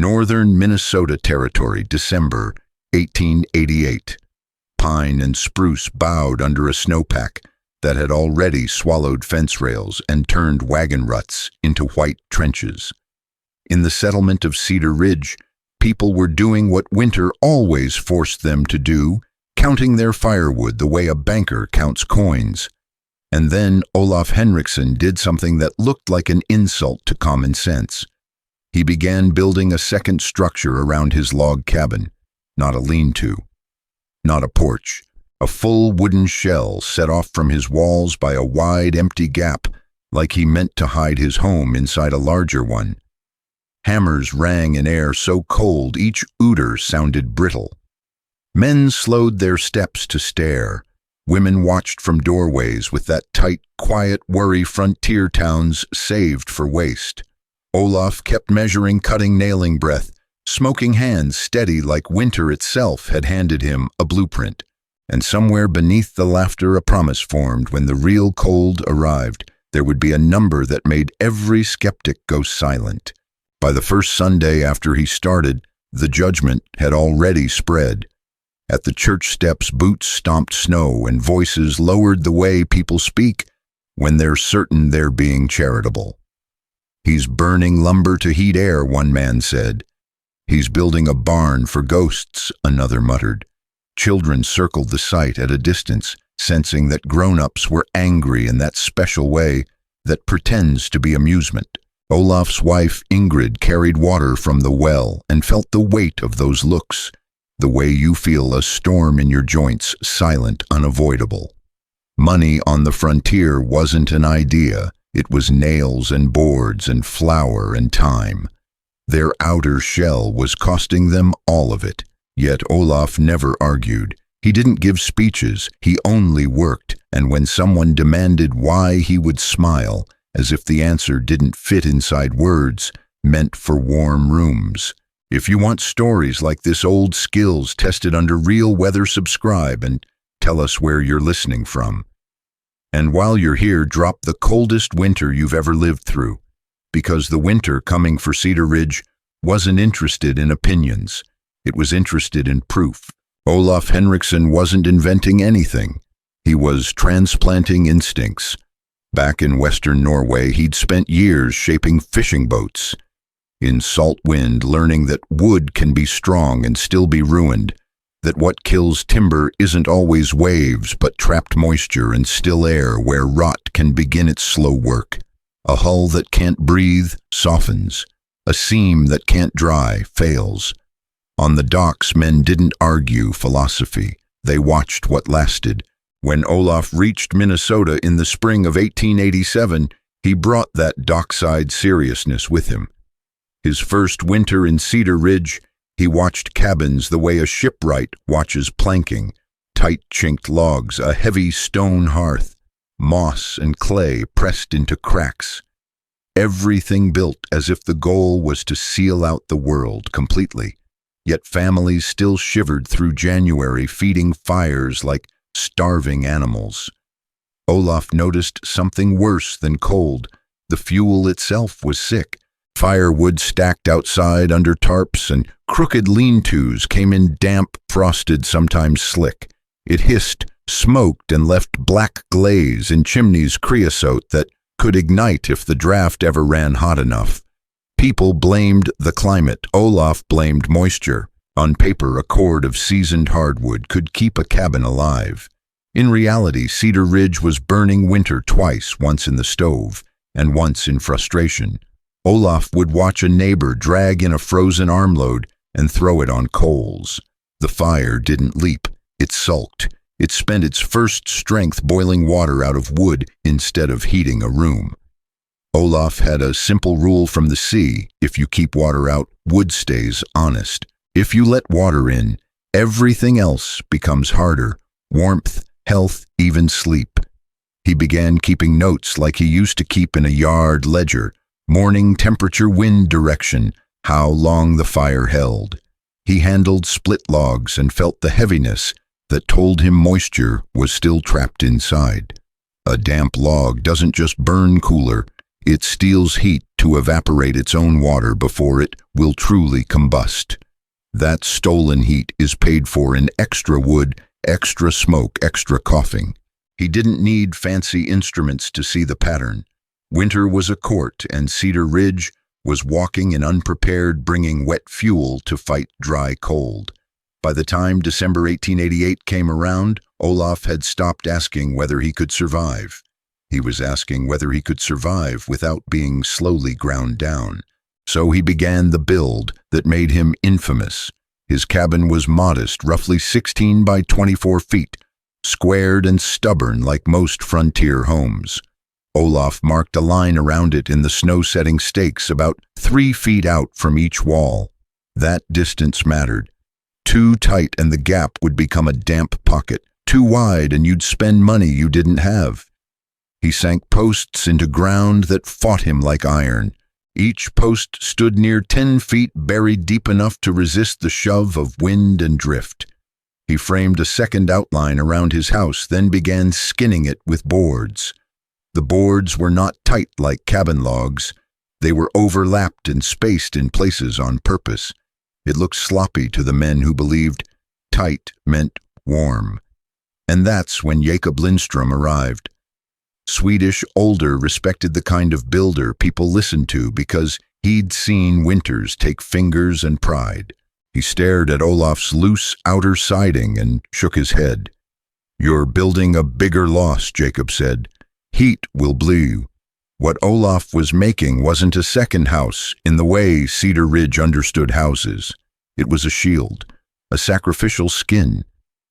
Northern Minnesota Territory, December 1888. Pine and spruce bowed under a snowpack that had already swallowed fence rails and turned wagon ruts into white trenches. In the settlement of Cedar Ridge, people were doing what winter always forced them to do, counting their firewood the way a banker counts coins. And then Olaf Henriksen did something that looked like an insult to common sense. He began building a second structure around his log cabin, not a lean-to, not a porch, a full wooden shell set off from his walls by a wide, empty gap, like he meant to hide his home inside a larger one. Hammers rang in air so cold each ooter sounded brittle. Men slowed their steps to stare. Women watched from doorways with that tight, quiet worry frontier towns saved for waste. Olaf kept measuring cutting nailing breath, smoking hands steady like winter itself had handed him a blueprint. And somewhere beneath the laughter a promise formed. When the real cold arrived, there would be a number that made every skeptic go silent. By the first Sunday after he started, the judgment had already spread. At the church steps, boots stomped snow and voices lowered the way people speak when they're certain they're being charitable. "He's burning lumber to heat air," one man said. "He's building a barn for ghosts," another muttered. Children circled the site at a distance, sensing that grown-ups were angry in that special way that pretends to be amusement. Olaf's wife, Ingrid, carried water from the well and felt the weight of those looks, the way you feel a storm in your joints, silent, unavoidable. Money on the frontier wasn't an idea. It was nails and boards and flour and time. Their outer shell was costing them all of it. Yet Olaf never argued. He didn't give speeches. He only worked, and when someone demanded why, he would smile, as if the answer didn't fit inside words meant for warm rooms. If you want stories like this, old skills tested under real weather, subscribe and tell us where you're listening from. And while you're here, drop the coldest winter you've ever lived through, because the winter coming for Cedar Ridge wasn't interested in opinions. It was interested in proof. Olaf Henriksen wasn't inventing anything. He was transplanting instincts. Back in western Norway, he'd spent years shaping fishing boats. In salt wind, learning that wood can be strong and still be ruined, that what kills timber isn't always waves but trapped moisture and still air where rot can begin its slow work. A hull that can't breathe softens. A seam that can't dry fails. On the docks, men didn't argue philosophy. They watched what lasted. When Olaf reached Minnesota in the spring of 1887, he brought that dockside seriousness with him. His first winter in Cedar Ridge, he watched cabins the way a shipwright watches planking, tight chinked logs, a heavy stone hearth, moss and clay pressed into cracks. Everything built as if the goal was to seal out the world completely. Yet families still shivered through January, feeding fires like starving animals. Olaf noticed something worse than cold. The fuel itself was sick. Firewood stacked outside under tarps, and crooked lean-tos came in damp, frosted, sometimes slick. It hissed, smoked, and left black glaze in chimneys creosote that could ignite if the draft ever ran hot enough. People blamed the climate. Olaf blamed moisture. On paper, a cord of seasoned hardwood could keep a cabin alive. In reality, Cedar Ridge was burning winter twice, once in the stove and once in frustration. Olaf would watch a neighbor drag in a frozen armload and throw it on coals. The fire didn't leap. It sulked. It spent its first strength boiling water out of wood instead of heating a room. Olaf had a simple rule from the sea: if you keep water out, wood stays honest. If you let water in, everything else becomes harder: warmth, health, even sleep. He began keeping notes like he used to keep in a yard ledger: morning temperature, wind direction, how long the fire held. He handled split logs and felt the heaviness that told him moisture was still trapped inside. A damp log doesn't just burn cooler, It steals heat to evaporate its own water before it will truly combust. That stolen heat is paid for in extra wood, extra smoke, extra coughing. He didn't need fancy instruments to see the pattern. Winter was a court, and Cedar Ridge was walking and unprepared, bringing wet fuel to fight dry cold. By the time December 1888 came around, Olaf had stopped asking whether he could survive. He was asking whether he could survive without being slowly ground down. So he began the build that made him infamous. His cabin was modest, roughly 16 by 24 feet, squared and stubborn like most frontier homes. Olaf marked a line around it in the snow-setting stakes about 3 feet out from each wall. That distance mattered. Too tight and the gap would become a damp pocket. Too wide and you'd spend money you didn't have. He sank posts into ground that fought him like iron. Each post stood near 10 feet, buried deep enough to resist the shove of wind and drift. He framed a second outline around his house, then began skinning it with boards. The boards were not tight like cabin logs. They were overlapped and spaced in places on purpose. It looked sloppy to the men who believed tight meant warm. And that's when Jacob Lindström arrived. Swedish, older, respected the kind of builder people listened to because he'd seen winters take fingers and pride. He stared at Olaf's loose outer siding and shook his head. "You're building a bigger loss," Jacob said. "Heat will bleed." What Olaf was making wasn't a second house in the way Cedar Ridge understood houses. It was a shield, a sacrificial skin,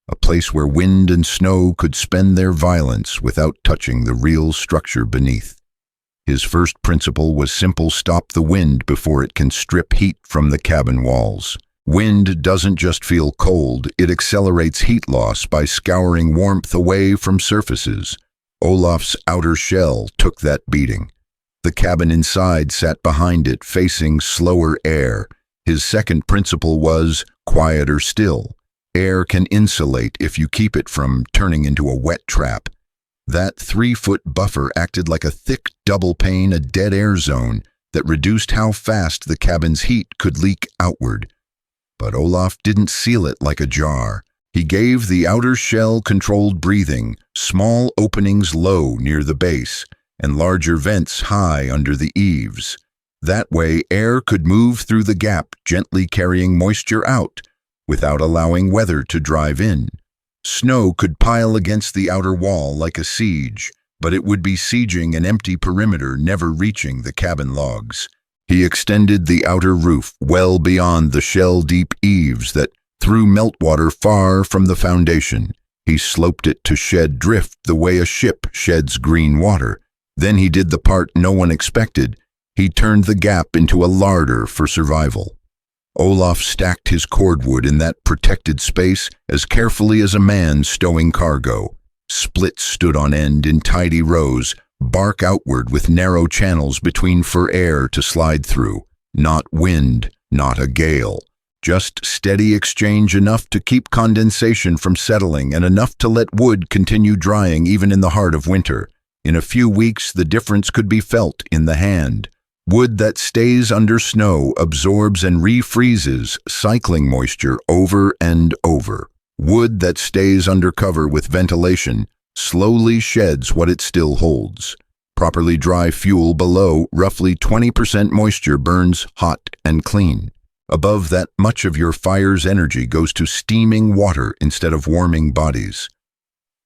a place where wind and snow could spend their violence without touching the real structure beneath. His first principle was simple: stop the wind before it can strip heat from the cabin walls. Wind doesn't just feel cold, it accelerates heat loss by scouring warmth away from surfaces. Olaf's outer shell took that beating. The cabin inside sat behind it, facing slower air. His second principle was quieter still. Air can insulate if you keep it from turning into a wet trap. That 3-foot buffer acted like a thick double pane, a dead air zone that reduced how fast the cabin's heat could leak outward. But Olaf didn't seal it like a jar. He gave the outer shell controlled breathing, small openings low near the base, and larger vents high under the eaves. That way, air could move through the gap, gently carrying moisture out, without allowing weather to drive in. Snow could pile against the outer wall like a siege, but it would be sieging an empty perimeter, never reaching the cabin logs. He extended the outer roof well beyond the shell-deep eaves that threw meltwater far from the foundation. He sloped it to shed drift the way a ship sheds green water. Then he did the part no one expected. He turned the gap into a larder for survival. Olaf stacked his cordwood in that protected space as carefully as a man stowing cargo. Splits stood on end in tidy rows, bark outward with narrow channels between for air to slide through. Not wind, not a gale. Just steady exchange, enough to keep condensation from settling and enough to let wood continue drying even in the heart of winter. In a few weeks, the difference could be felt in the hand. Wood that stays under snow absorbs and refreezes, cycling moisture over and over. Wood that stays under cover with ventilation slowly sheds what it still holds. Properly dry fuel below roughly 20% moisture burns hot and clean. Above that, much of your fire's energy goes to steaming water instead of warming bodies.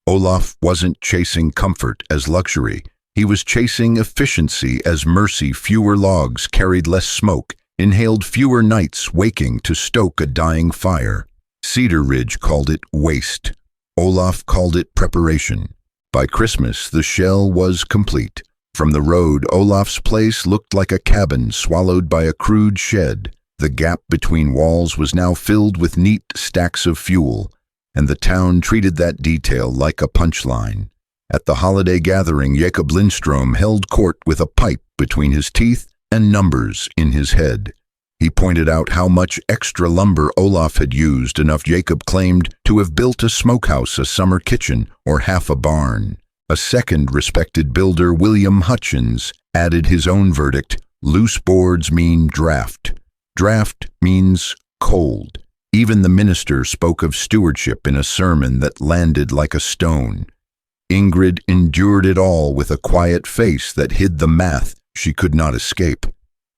Olaf wasn't chasing comfort as luxury. He was chasing efficiency as mercy. Fewer logs carried less smoke, inhaled fewer nights waking to stoke a dying fire. Cedar Ridge called it waste. Olaf called it preparation. By Christmas, the shell was complete. From the road, Olaf's place looked like a cabin swallowed by a crude shed. The gap between walls was now filled with neat stacks of fuel, and the town treated that detail like a punchline. At the holiday gathering, Jacob Lindström held court with a pipe between his teeth and numbers in his head. He pointed out how much extra lumber Olaf had used, enough Jacob claimed to have built a smokehouse, a summer kitchen, or half a barn. A second respected builder, William Hutchins, added his own verdict: loose boards mean draft. Draft means cold. Even the minister spoke of stewardship in a sermon that landed like a stone. Ingrid endured it all with a quiet face that hid the math she could not escape.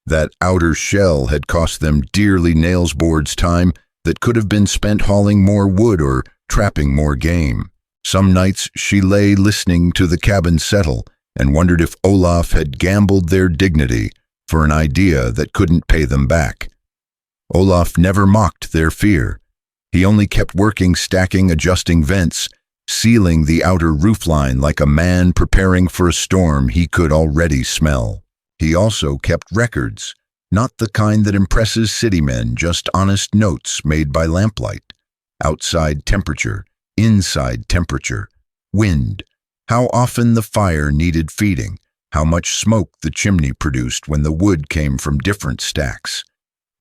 That outer shell had cost them dearly nails boards time that could have been spent hauling more wood or trapping more game. Some nights she lay listening to the cabin settle and wondered if Olaf had gambled their dignity for an idea that couldn't pay them back. Olaf never mocked their fear. He only kept working, stacking, adjusting vents, sealing the outer roofline like a man preparing for a storm he could already smell. He also kept records, not the kind that impresses city men, just honest notes made by lamplight. Outside temperature, inside temperature, wind, how often the fire needed feeding, how much smoke the chimney produced when the wood came from different stacks.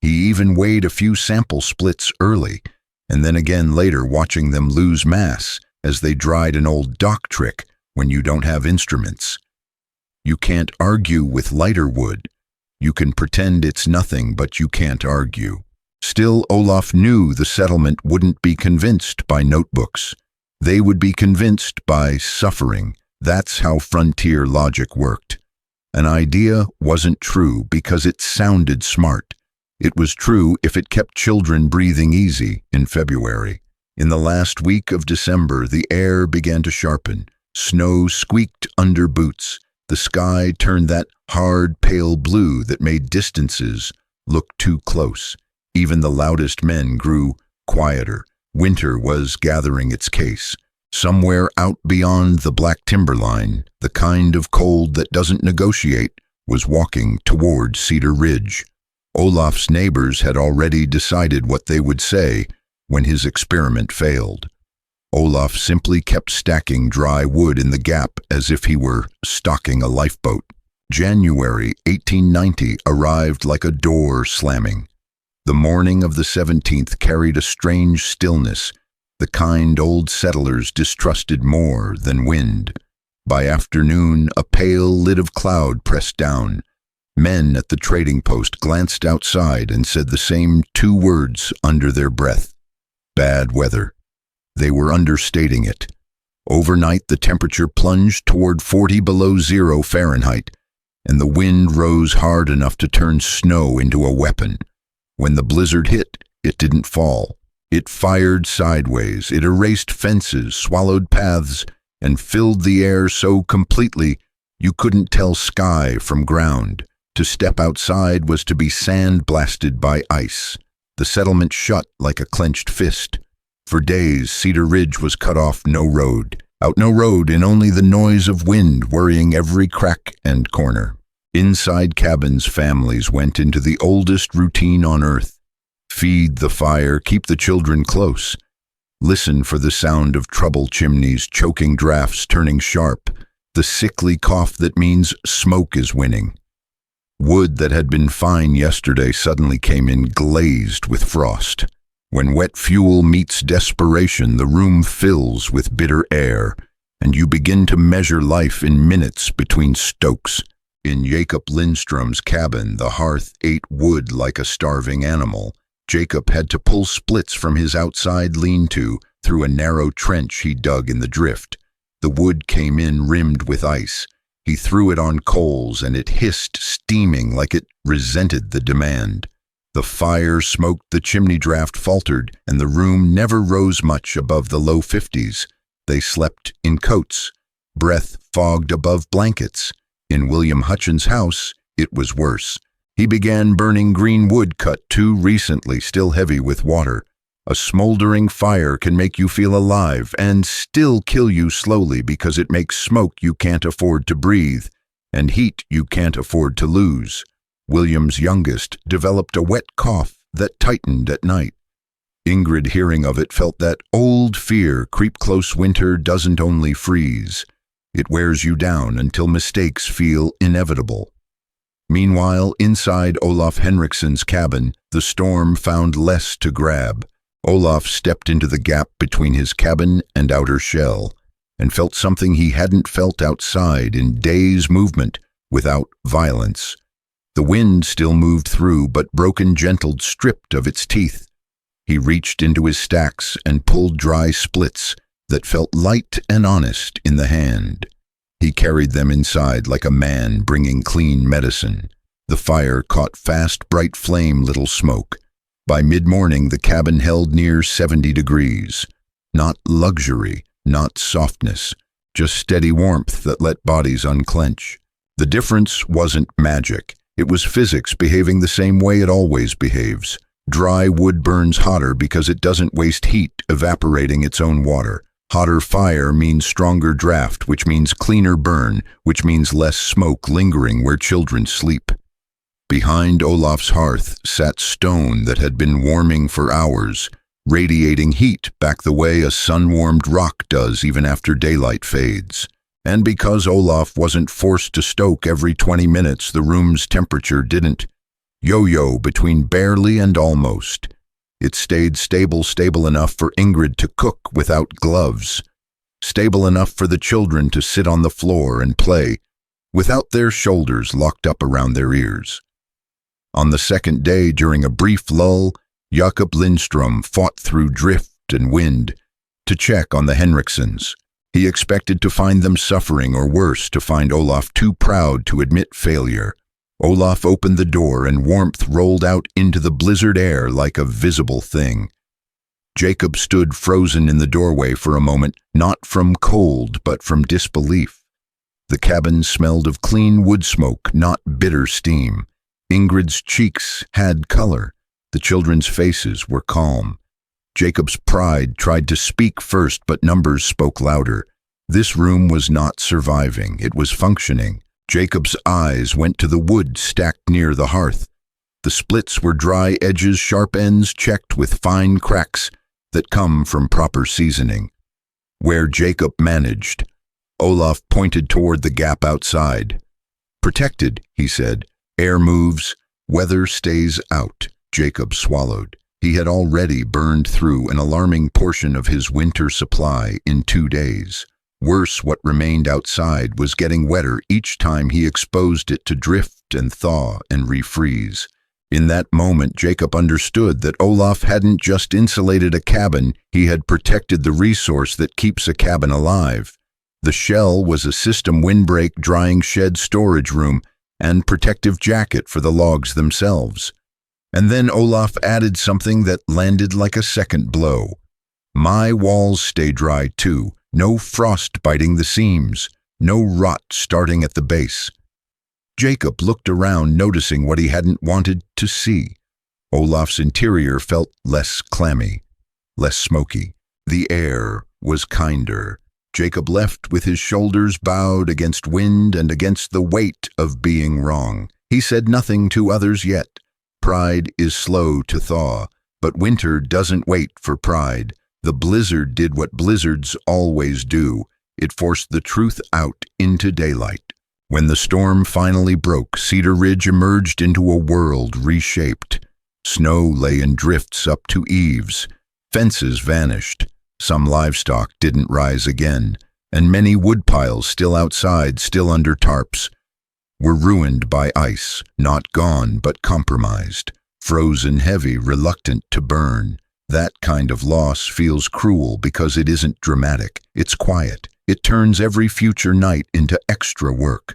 He even weighed a few sample splits early, and then again later, watching them lose mass as they dried, an old dock trick when you don't have instruments. You can't argue with lighter wood. You can pretend it's nothing, but you can't argue. Still, Olaf knew the settlement wouldn't be convinced by notebooks. They would be convinced by suffering. That's how frontier logic worked. An idea wasn't true because it sounded smart. It was true if it kept children breathing easy in February. In the last week of December, the air began to sharpen. Snow squeaked under boots. The sky turned that hard, pale blue that made distances look too close. Even the loudest men grew quieter. Winter was gathering its case. Somewhere out beyond the black timberline, the kind of cold that doesn't negotiate was walking toward Cedar Ridge. Olaf's neighbors had already decided what they would say when his experiment failed. Olaf simply kept stacking dry wood in the gap as if he were stocking a lifeboat. January 1890 arrived like a door slamming. The morning of the 17th carried a strange stillness, the kind old settlers distrusted more than wind. By afternoon, a pale lid of cloud pressed down. Men at the trading post glanced outside and said the same two words under their breath: bad weather. They were understating it. Overnight, the temperature plunged toward 40 below zero Fahrenheit, and the wind rose hard enough to turn snow into a weapon. When the blizzard hit, it didn't fall. It fired sideways. It erased fences, swallowed paths, and filled the air so completely you couldn't tell sky from ground. To step outside was to be sand-blasted by ice. The settlement shut like a clenched fist. For days, Cedar Ridge was cut off, no road. Out no road, and only the noise of wind worrying every crack and corner. Inside cabins, families went into the oldest routine on earth. Feed the fire, keep the children close. Listen for the sound of trouble chimneys, choking drafts turning sharp, the sickly cough that means smoke is winning. Wood that had been fine yesterday suddenly came in glazed with frost. When wet fuel meets desperation, the room fills with bitter air, and you begin to measure life in minutes between stokes. In Jacob Lindstrom's cabin, the hearth ate wood like a starving animal. Jacob had to pull splits from his outside lean-to through a narrow trench he dug in the drift. The wood came in rimmed with ice. He threw it on coals, and it hissed, steaming like it resented the demand. The fire smoked, the chimney draft faltered, and the room never rose much above the low 50s. They slept in coats. Breath fogged above blankets. In William Hutchins' house, it was worse. He began burning green wood cut too recently, still heavy with water. A smoldering fire can make you feel alive and still kill you slowly because it makes smoke you can't afford to breathe and heat you can't afford to lose. William's youngest developed a wet cough that tightened at night. Ingrid, hearing of it, felt that old fear creep close. Winter doesn't only freeze. It wears you down until mistakes feel inevitable. Meanwhile, inside Olaf Henriksson's cabin, the storm found less to grab. Olaf stepped into the gap between his cabin and outer shell, and felt something he hadn't felt outside in days' movement without violence. The wind still moved through, but broken gentled stripped of its teeth. He reached into his stacks and pulled dry splits that felt light and honest in the hand. He carried them inside like a man bringing clean medicine. The fire caught fast, bright flame, little smoke. By mid-morning, the cabin held near 70 degrees. Not luxury, not softness, just steady warmth that let bodies unclench. The difference wasn't magic. It was physics behaving the same way it always behaves. Dry wood burns hotter because it doesn't waste heat evaporating its own water. Hotter fire means stronger draft, which means cleaner burn, which means less smoke lingering where children sleep. Behind Olaf's hearth sat stone that had been warming for hours, radiating heat back the way a sun-warmed rock does even after daylight fades. And because Olaf wasn't forced to stoke every 20 minutes, the room's temperature didn't yo-yo between barely and almost. It stayed stable enough for Ingrid to cook without gloves, stable enough for the children to sit on the floor and play without their shoulders locked up around their ears. On the second day, during a brief lull, Jakob Lindström fought through drift and wind to check on the Henriksons. He expected to find them suffering, or worse, to find Olaf too proud to admit failure. Olaf opened the door and warmth rolled out into the blizzard air like a visible thing. Jacob stood frozen in the doorway for a moment, not from cold but from disbelief. The cabin smelled of clean wood smoke, not bitter steam. Ingrid's cheeks had color. The children's faces were calm. Jacob's pride tried to speak first, but numbers spoke louder. This room was not surviving, it was functioning. Jacob's eyes went to the wood stacked near the hearth. The splits were dry edges, sharp ends checked with fine cracks that come from proper seasoning. Where Jacob managed, Olaf pointed toward the gap outside. "Protected," he said. "Air moves, weather stays out." Jacob swallowed. He had already burned through an alarming portion of his winter supply in 2 days. Worse, what remained outside was getting wetter each time he exposed it to drift and thaw and refreeze. In that moment, Jacob understood that Olaf hadn't just insulated a cabin, he had protected the resource that keeps a cabin alive. The shell was a system windbreak, drying shed, storage room, and protective jacket for the logs themselves. And then Olaf added something that landed like a second blow. "My walls stay dry too. No frost biting the seams. No rot starting at the base." Jacob looked around, noticing what he hadn't wanted to see. Olaf's interior felt less clammy, less smoky. The air was kinder. Jacob left with his shoulders bowed against wind and against the weight of being wrong. He said nothing to others yet. Pride is slow to thaw, but winter doesn't wait for pride. The blizzard did what blizzards always do. It forced the truth out into daylight. When the storm finally broke, Cedar Ridge emerged into a world reshaped. Snow lay in drifts up to eaves. Fences vanished. Some livestock didn't rise again, and many woodpiles still outside, still under tarps, were ruined by ice, not gone but compromised, frozen heavy, reluctant to burn. That kind of loss feels cruel because it isn't dramatic, it's quiet. It turns every future night into extra work.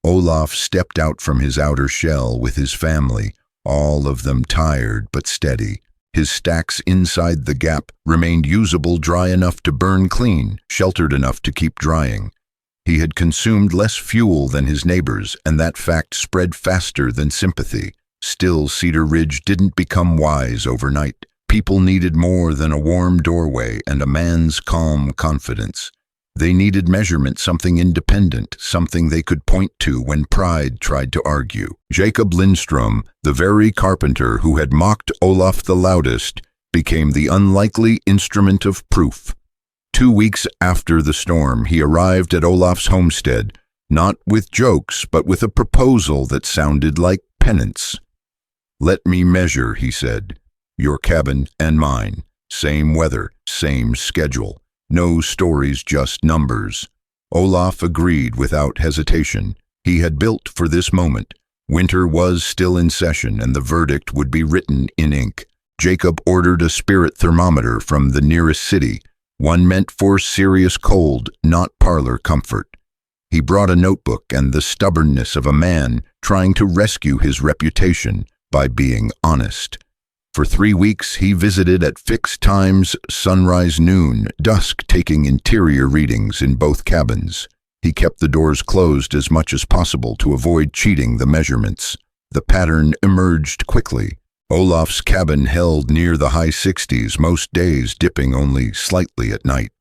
Olaf stepped out from his outer shell with his family, all of them tired but steady. His stacks inside the gap remained usable, dry enough to burn clean, sheltered enough to keep drying. He had consumed less fuel than his neighbors, and that fact spread faster than sympathy. Still, Cedar Ridge didn't become wise overnight. People needed more than a warm doorway and a man's calm confidence. They needed measurement, something independent, something they could point to when pride tried to argue. Jacob Lindström, the very carpenter who had mocked Olaf the loudest, became the unlikely instrument of proof. 2 weeks after the storm, he arrived at Olaf's homestead, not with jokes, but with a proposal that sounded like penance. "Let me measure," he said. "Your cabin and mine. Same weather, same schedule. No stories, just numbers. Olaf agreed without hesitation. He had built for this moment. Winter was still in session, and the verdict would be written in ink. Jacob ordered a spirit thermometer from the nearest city, one meant for serious cold, not parlor comfort. He brought a notebook and the stubbornness of a man trying to rescue his reputation by being honest. For 3 weeks he visited at fixed times, sunrise, noon, dusk, taking interior readings in both cabins. He kept the doors closed as much as possible to avoid cheating the measurements. The pattern emerged quickly. Olaf's cabin held near the high 60s, most days dipping only slightly at night.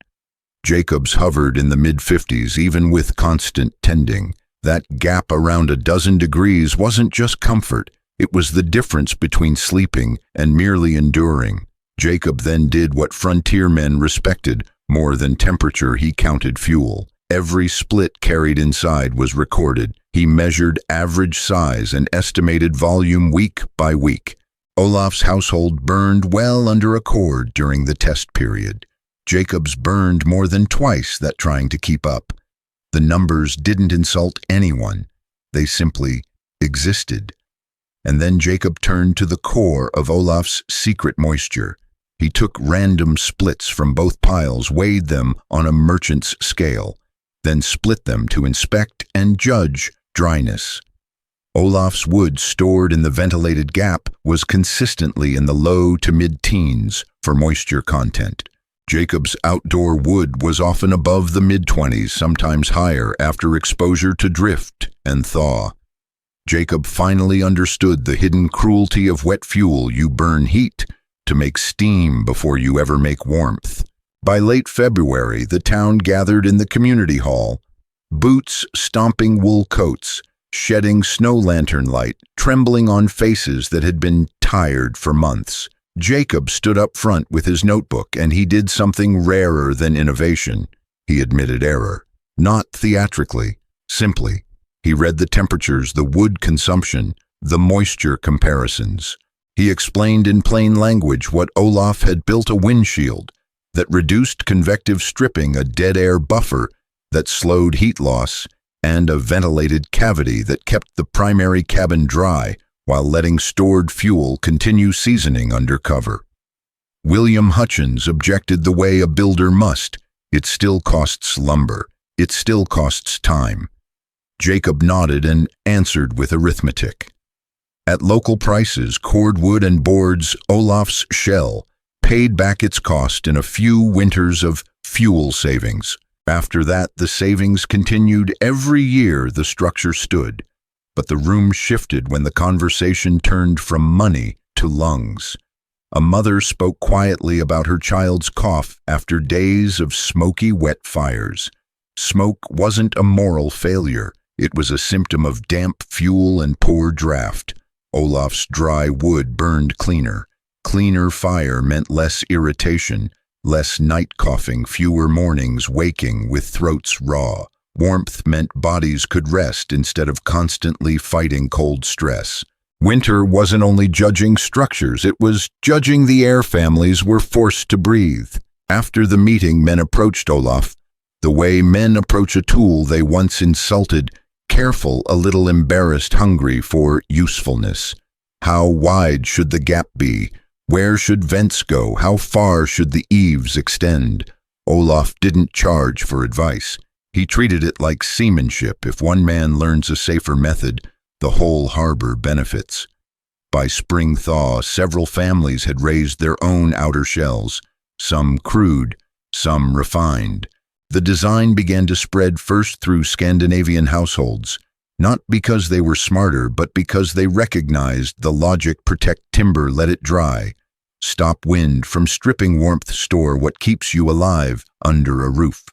Jacob's hovered in the mid-50s, even with constant tending. That gap around a dozen degrees wasn't just comfort, it was the difference between sleeping and merely enduring. Jacob then did what frontier men respected. More than temperature, he counted fuel. Every split carried inside was recorded. He measured average size and estimated volume week by week. Olaf's household burned well under a cord during the test period. Jacob's burned more than twice that, trying to keep up. The numbers didn't insult anyone. They simply existed. And then Jacob turned to the core of Olaf's secret moisture. He took random splits from both piles, weighed them on a merchant's scale, then split them to inspect and judge dryness. Olaf's wood stored in the ventilated gap was consistently in the low to mid-teens for moisture content. Jacob's outdoor wood was often above the mid-20s, sometimes higher after exposure to drift and thaw. Jacob finally understood the hidden cruelty of wet fuel. You burn heat to make steam before you ever make warmth. By late February, the town gathered in the community hall, boots stomping wool coats, shedding snow lantern light, trembling on faces that had been tired for months. Jacob stood up front with his notebook, and he did something rarer than innovation. He admitted error. Not theatrically, simply. He read the temperatures, the wood consumption, the moisture comparisons. He explained in plain language what Olaf had built: a windshield that reduced convective stripping, a dead air buffer that slowed heat loss, and a ventilated cavity that kept the primary cabin dry while letting stored fuel continue seasoning under cover. William Hutchins objected the way a builder must. It still costs lumber. It still costs time. Jacob nodded and answered with arithmetic. At local prices, cordwood and boards, Olaf's shell paid back its cost in a few winters of fuel savings. After that, the savings continued. Every year the structure stood, but the room shifted when the conversation turned from money to lungs. A mother spoke quietly about her child's cough after days of smoky, wet fires. Smoke wasn't a moral failure. It was a symptom of damp fuel and poor draft. Olaf's dry wood burned cleaner. Cleaner fire meant less irritation, less night coughing, fewer mornings waking with throats raw. Warmth meant bodies could rest instead of constantly fighting cold stress. Winter wasn't only judging structures, it was judging the air families were forced to breathe. After the meeting, men approached Olaf the way men approach a tool they once insulted, careful, a little embarrassed, hungry for usefulness. How wide should the gap be? Where should vents go? How far should the eaves extend? Olaf didn't charge for advice. He treated it like seamanship. If one man learns a safer method, the whole harbor benefits. By spring thaw, several families had raised their own outer shells, some crude, some refined. The design began to spread first through Scandinavian households, not because they were smarter, but because they recognized the logic: protect timber, let it dry. Stop wind from stripping warmth, store what keeps you alive under a roof.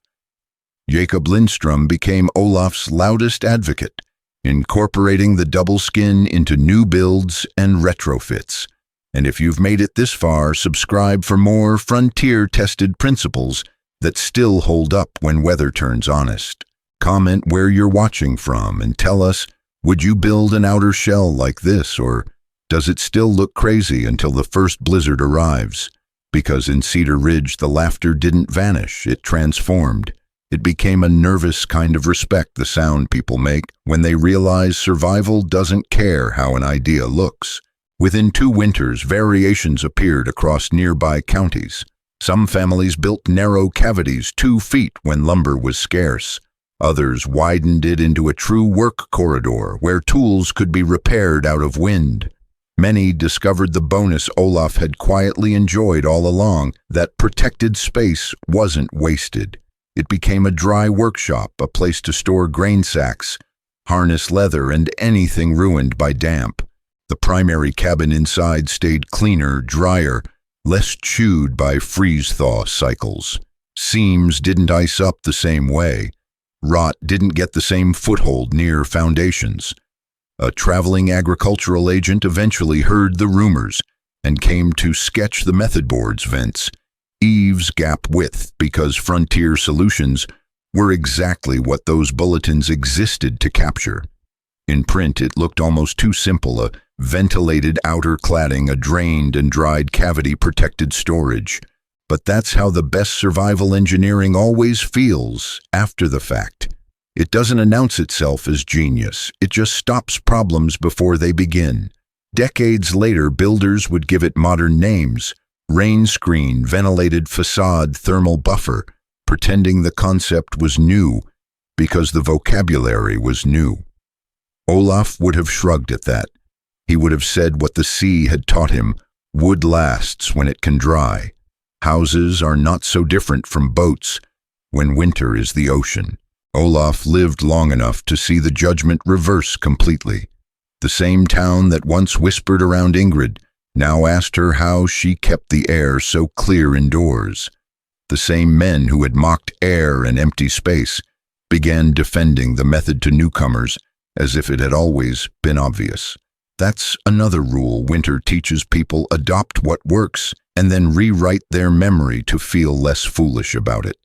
Jacob Lindstrom became Olaf's loudest advocate, incorporating the double skin into new builds and retrofits. And if you've made it this far, subscribe for more frontier-tested principles that still hold up when weather turns honest. Comment where you're watching from and tell us, would you build an outer shell like this, or does it still look crazy until the first blizzard arrives? Because in Cedar Ridge, the laughter didn't vanish, it transformed. It became a nervous kind of respect the sound people make when they realize survival doesn't care how an idea looks. Within 2 winters, variations appeared across nearby counties. Some families built narrow cavities 2 feet when lumber was scarce. Others widened it into a true work corridor where tools could be repaired out of wind. Many discovered the bonus Olaf had quietly enjoyed all along, that protected space wasn't wasted. It became a dry workshop, a place to store grain sacks, harness leather, and anything ruined by damp. The primary cabin inside stayed cleaner, drier, less chewed by freeze-thaw cycles. Seams didn't ice up the same way. Rot didn't get the same foothold near foundations. A traveling agricultural agent eventually heard the rumors and came to sketch the method board's vents, eaves gap width, because Frontier Solutions were exactly what those bulletins existed to capture. In print, it looked almost too simple, a ventilated outer cladding, a drained and dried cavity-protected storage. But that's how the best survival engineering always feels after the fact. It doesn't announce itself as genius, it just stops problems before they begin. Decades later, builders would give it modern names: rain screen, ventilated facade, thermal buffer, pretending the concept was new because the vocabulary was new. Olaf would have shrugged at that. He would have said what the sea had taught him: wood lasts when it can dry. Houses are not so different from boats when winter is the ocean. Olaf lived long enough to see the judgment reverse completely. The same town that once whispered around Ingrid now asked her how she kept the air so clear indoors. The same men who had mocked air and empty space began defending the method to newcomers as if it had always been obvious. That's another rule winter teaches people: adopt what works and then rewrite their memory to feel less foolish about it.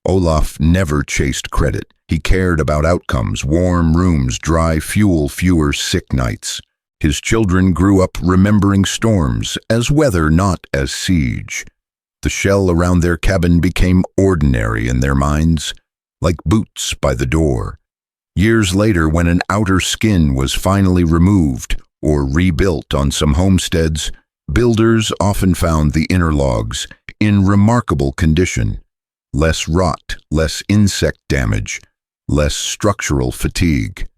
Olaf never chased credit. He cared about outcomes: warm rooms, dry fuel, fewer sick nights. His children grew up remembering storms as weather, not as siege. The shell around their cabin became ordinary in their minds, like boots by the door. Years later, when an outer skin was finally removed or rebuilt on some homesteads, builders often found the inner logs in remarkable condition. Less rot, less insect damage, less structural fatigue.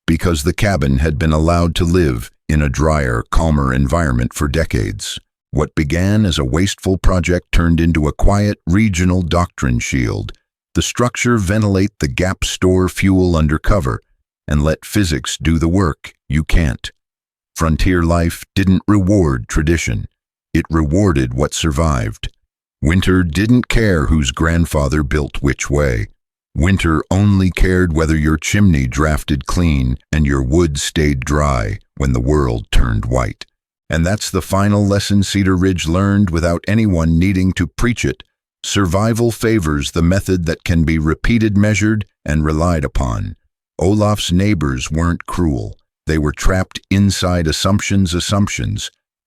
Because the cabin had been allowed to live in a drier, calmer environment for decades. What began as a wasteful project turned into a quiet regional doctrine shield. The structure: ventilate the gap, store fuel under cover, and let physics do the work. You can't. Frontier life didn't reward tradition. It rewarded what survived. Winter didn't care whose grandfather built which way. Winter only cared whether your chimney drafted clean and your wood stayed dry when the world turned white. And that's the final lesson Cedar Ridge learned without anyone needing to preach it. Survival favors the method that can be repeated, measured, and relied upon. Olaf's neighbors weren't cruel. They were trapped inside assumptions,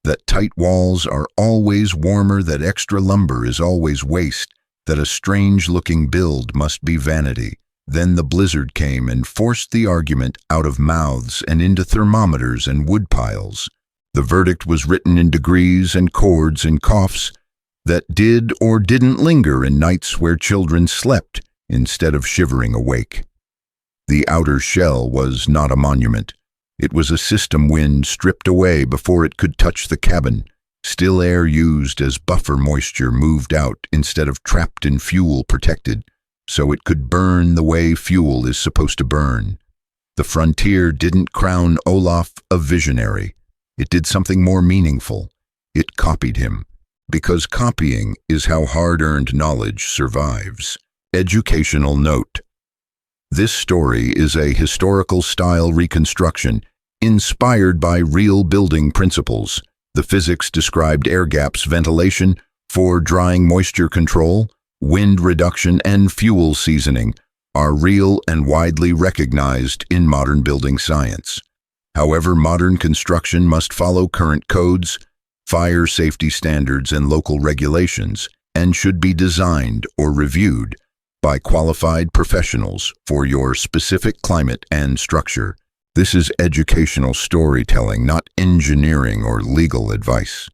that tight walls are always warmer, that extra lumber is always waste, that a strange-looking build must be vanity. Then the blizzard came and forced the argument out of mouths and into thermometers and wood piles. The verdict was written in degrees and chords and coughs that did or didn't linger in nights where children slept instead of shivering awake. The outer shell was not a monument. It was a system wind stripped away before it could touch the cabin. Still air used as buffer, moisture moved out instead of trapped in fuel protected, so it could burn the way fuel is supposed to burn. The frontier didn't crown Olaf a visionary. It did something more meaningful. It copied him, because copying is how hard-earned knowledge survives. Educational note: this story is a historical-style reconstruction inspired by real building principles. The physics described: air gaps, ventilation for drying, moisture control, wind reduction, and fuel seasoning are real and widely recognized in modern building science. However, modern construction must follow current codes. fire safety standards and local regulations, and should be designed or reviewed by qualified professionals for your specific climate and structure. This is educational storytelling, not engineering or legal advice.